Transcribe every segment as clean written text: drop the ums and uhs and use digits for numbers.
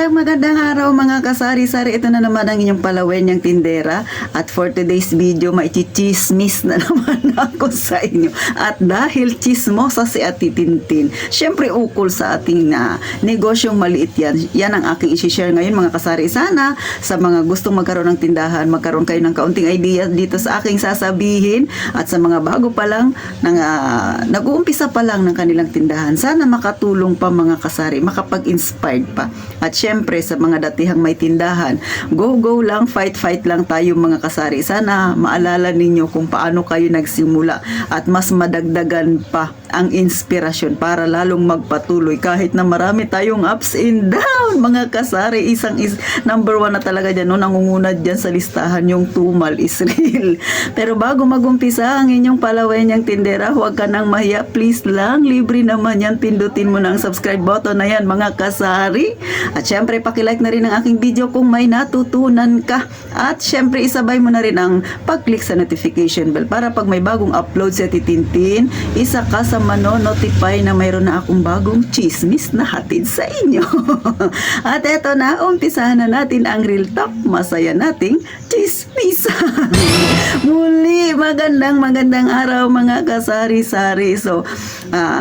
Magandang araw mga kasari-sari. Ito na naman ang inyong palawen yung tindera. At for today's video, maichismis na naman ako sa inyo. At dahil chismosa si Ate Tintin, syempre ukol sa ating negosyong maliit yan. Yan ang aking isi-share ngayon mga kasari. Sana sa mga gustong magkaroon ng tindahan, magkaroon kayo ng kaunting idea dito sa aking sasabihin. At sa mga bago pa lang, nag-uumpisa pa lang ng kanilang tindahan, sana makatulong pa mga kasari, makapag-inspired pa. At syempre sa mga datihang may tindahan, go lang, fight lang tayo mga kasari. Sana maalala ninyo kung paano kayo nagsimula at mas madagdagan pa ang inspirasyon para lalong magpatuloy kahit na marami tayong ups and down mga kasari. Number one na talaga dyan, no? Nangungunad dyan sa listahan yung tumal is real. Pero bago magumpisa ang inyong palawenyang tindera, huwag ka nang mahiya, please lang, libre naman yan, pindutin mo na ang subscribe button na yan mga kasari. At syempre pakilike na rin ang aking video kung may natutunan ka. At syempre isabay mo na rin ang pag-click sa notification bell para pag may bagong upload sa Titintin, isa ka sa mano-notify na mayroon na akong bagong chismis na hatid sa inyo. At eto na, umpisahan na natin ang real talk, masaya nating chismis. Muli, magandang araw mga kasari-sari. So,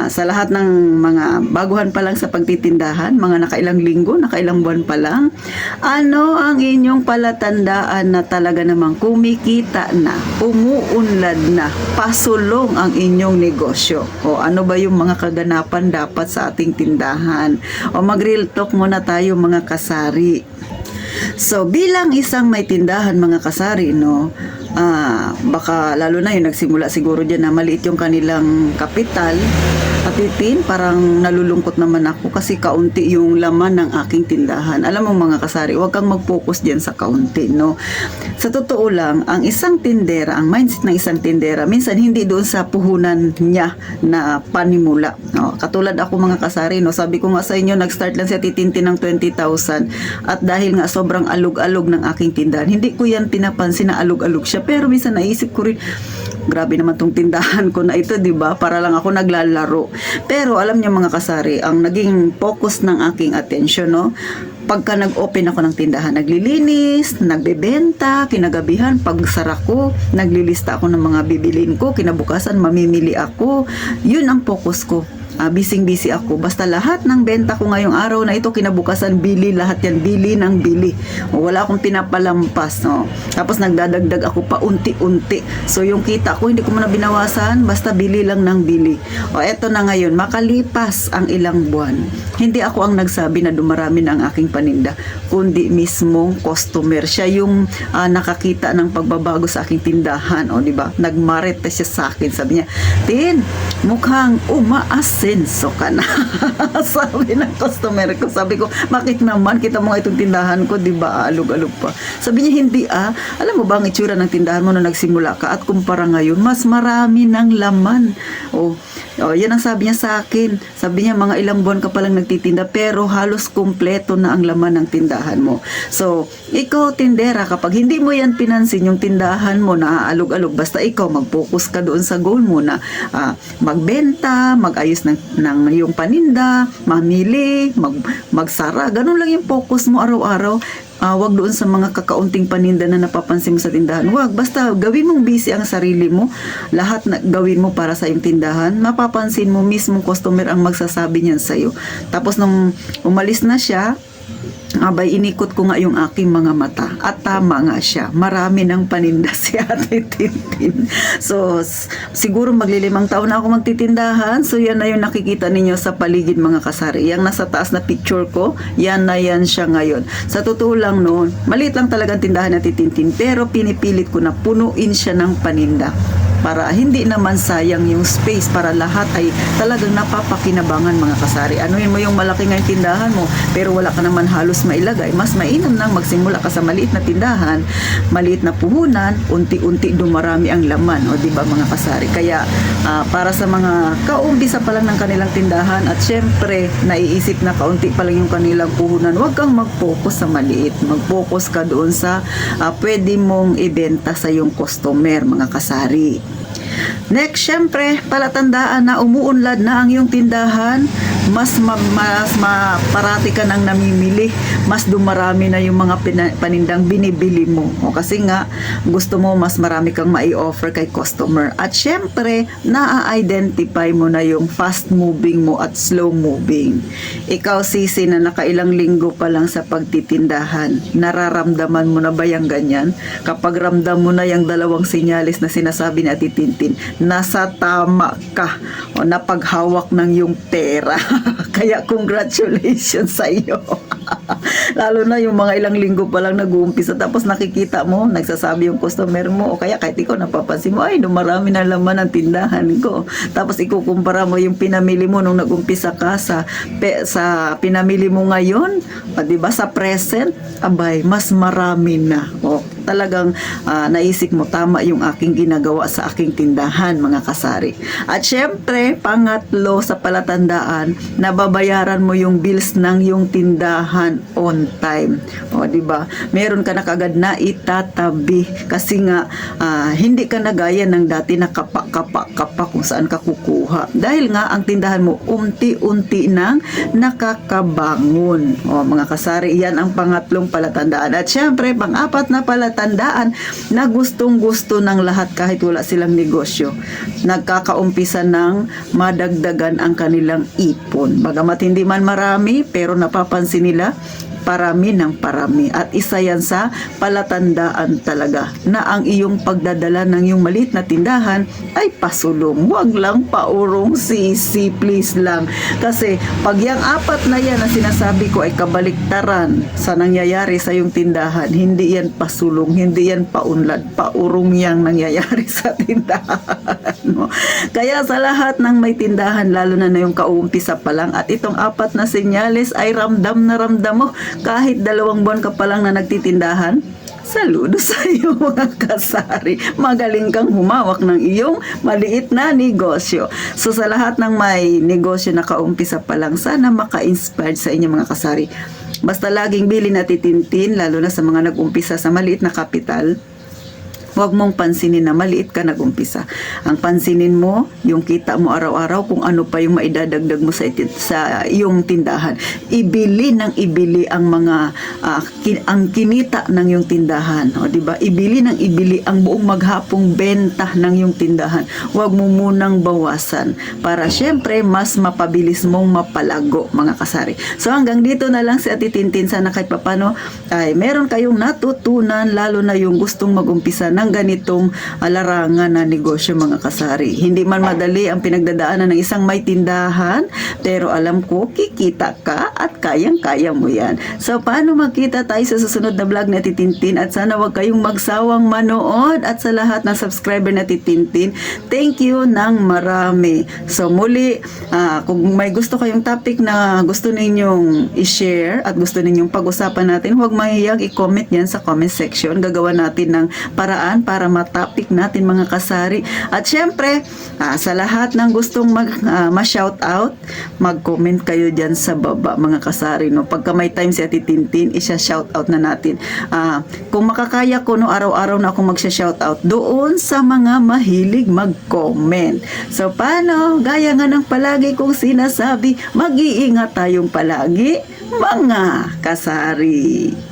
sa lahat ng mga baguhan pa lang sa pagtitindahan, mga nakailang linggo, nakailang buwan pa lang, ano ang inyong palatandaan na talaga namang kumikita na, umuunlad na, pasulong ang inyong negosyo? O ano ba yung mga kaganapan dapat sa ating tindahan? O mag-real talk muna tayo mga kasari. So, bilang isang may tindahan mga kasari, no, baka lalo na yung nagsimula siguro dyan na maliit yung kanilang kapital. At itin, parang nalulungkot naman ako kasi kaunti yung laman ng aking tindahan. Alam mo mga kasari, huwag kang mag-focus dyan sa kaunti, no? Sa totoo lang, ang isang tindera, ang mindset ng isang tindera, minsan hindi doon sa puhunan niya na panimula. No? Katulad ako mga kasari, no? Sabi ko nga sa inyo, nag-start lang si Titintin ng 20,000 at dahil nga sobrang alog-alog ng aking tindahan, hindi ko yan pinapansin na alog-alog siya. Pero minsan naisip ko rin, grabe naman tong tindahan ko na ito, di ba? Para lang ako naglalaro. Pero alam niyo mga kasari, ang naging focus ng aking attention, no? Pagka nag-open ako ng tindahan, naglilinis, nagbebenta, kinagabihan, pagsara ko, naglilista ako ng mga bibilin ko, kinabukasan mamimili ako. Yun ang focus ko. Busy ako. Basta lahat ng benta ko ngayong araw na ito, kinabukasan, bili, lahat yan, bili ng bili. Wala akong pinapalampas. No? Tapos nagdadagdag ako pa unti-unti. So yung kita ko, hindi ko muna binawasan, basta bili lang ng bili. O eto na ngayon, makalipas ang ilang buwan, hindi ako ang nagsabi na dumarami na ang aking paninda, kundi mismong customer. Siya yung nakakita ng pagbabago sa aking tindahan. O diba? Nagmarete siya sa akin. Sabi niya, Tin, mukhang umaasenso ka na. Sabi ng customer ko. Sabi ko, bakit naman? Kita mo nga itong tindahan ko, di ba? Alog-alog pa. Sabi niya, hindi Alam mo ba ang itsura ng tindahan mo nung nagsimula ka? At kumpara ngayon, mas marami ng laman. Yan ang sabi niya sa akin. Sabi niya, mga ilang buwan ka palang nagtitinda, pero halos kumpleto na ang laman ng tindahan mo. So, ikaw tindera, kapag hindi mo yan pinansin, yung tindahan mo na alog-alog, basta ikaw mag-focus ka doon sa goal mo na magbenta, mag-ayos ng yung paninda, mamili, magsara. Ganun lang yung focus mo araw-araw. Wag doon sa mga kakaunting paninda na napapansin mo sa tindahan. Wag, basta gawin mong busy ang sarili mo. Lahat na gawin mo para sa iyong tindahan. Mapapansin mo mismo customer ang magsasabi niyan sa iyo. Tapos nung umalis na siya, abay inikot ko nga yung aking mga mata at tama nga siya, marami ng paninda si Ate Tintin. So siguro maglilimang taon na ako magtitindahan. So yan na yung nakikita ninyo sa paligid mga kasari. Yang nasa taas na picture ko, yan na yan siya ngayon. Sa totoo lang noon, maliit lang talagang tindahan na Titintin, pero pinipilit ko na punuin siya ng paninda para hindi naman sayang yung space, para lahat ay talagang napapakinabangan mga kasari. Anuhin mo yung malaki nga tindahan mo pero wala ka naman halos mailagay. Mas mainam nang magsimula ka sa maliit na tindahan, maliit na puhunan, unti-unti dumarami ang laman, o di ba mga kasari? Kaya para sa mga kaumpisa pa lang ng kanilang tindahan at syempre naiisip na kaunti pa lang yung kanilang puhunan, huwag kang mag-focus sa maliit. Mag-focus ka doon sa pwede mong ibenta sa yung customer mga kasari. Next, syempre, palatandaan na umuunlad na ang iyong tindahan, mas parati ka nang namimili, mas dumarami na yung mga panindang binibili mo. O kasi nga, gusto mo mas marami kang mai-offer kay customer. At syempre, na-identify mo na yung fast moving mo at slow moving. Ikaw, Sisi, na nakailang linggo pa lang sa pagtitindahan, nararamdaman mo na ba yung ganyan? Kapag ramdam mo na yung dalawang sinyalis na sinasabi ni Ate Tintin, nasa tama ka o napaghawak ng yung pera. Kaya congratulations sa iyo. Lalo na yung mga ilang linggo pa lang nag-uumpisa, tapos nakikita mo, nagsasabi yung customer mo, o kaya kahit ikaw napapansin mo, ay, marami na laman ang tindahan ko. Tapos ikukumpara mo yung pinamili mo nung nag-umpisa ka sa pinamili mo ngayon, o, diba, sa present, abay, mas marami na. O, talagang naisip mo, tama yung aking ginagawa sa aking tindahan, mga kasari. At syempre, pangatlo sa palatandaan, nababayaran mo yung bills ng yung tindahan on time. O, di ba? Meron ka na kagad na itatabi kasi nga hindi ka na gaya ng dati na kapa kung saan ka kukuha. Dahil nga ang tindahan mo unti-unti nang nakakabangon. O, mga kasari, yan ang pangatlong palatandaan. At syempre, pang-apat na palatandaan na gustong-gusto ng lahat kahit wala silang negosyo. Nagkakaumpisa ng madagdagan ang kanilang ipon. Bagamat hindi man marami, pero napapansin nila parami ng parami. At isa yan sa palatandaan talaga na ang iyong pagdadala ng iyong maliit na tindahan ay pasulong. Huwag lang paurong, Sisi, please lang. Kasi pag yung apat na yan na sinasabi ko ay kabaliktaran sa nangyayari sa iyong tindahan, hindi yan pasulong, hindi yan paunlad, paurong yang nangyayari sa tindahan mo. Kaya sa lahat ng may tindahan, lalo na yung kauumpisa pa lang, at itong apat na senyales ay ramdam na ramdam mo kahit 2 buwan ka pa lang na nagtitindahan. Saludo sa iyo, mga kasari. Magaling kang humawak ng iyong maliit na negosyo. So sa lahat ng may negosyo na kaumpisa pa lang, sana maka-inspired sa inyo, mga kasari. Basta laging bilhin at titintin, lalo na sa mga nag-umpisa sa maliit na kapital. Huwag mong pansinin na maliit ka nag-umpisa. Ang pansinin mo, yung kita mo araw-araw, kung ano pa yung maidadagdag mo sa iyong tindahan. Ibili ng ibili ang mga ang kinita ng iyong tindahan. O, diba? Ibili ng ibili ang buong maghapong benta ng iyong tindahan. Huwag mo munang bawasan para syempre mas mapabilis mong mapalago, mga kasari. So hanggang dito na lang si Ate Tintin. Sana kahit papano ay meron kayong natutunan, lalo na yung gustong mag-umpisa ng ganitong larangan na negosyo, mga kasari. Hindi man madali ang pinagdadaanan ng isang may tindahan, pero alam ko kikita ka at kayang-kaya mo yan. So paano magkita tayo sa susunod na vlog na Titintin, at sana wag kayong magsawang manood, at sa lahat ng subscriber na Titintin, thank you ng marami. So muli, kung may gusto kayong topic na gusto ninyong i-share at gusto ninyong pag-usapan natin, huwag mahihiyang i-comment yan sa comment section. Gagawa natin ng paraan para ma-topic natin, mga kasari. At syempre, sa lahat ng gustong ma-shout out, mag-comment kayo dyan sa baba, mga kasari. No? Pagka may time si Ate Tintin, isa-shout out na natin. Kung makakaya ko, no, araw-araw na akong mag-shout out doon sa mga mahilig mag-comment. So, paano? Gaya nga ng palagi kong sinasabi, mag-iingat tayong palagi, mga kasari.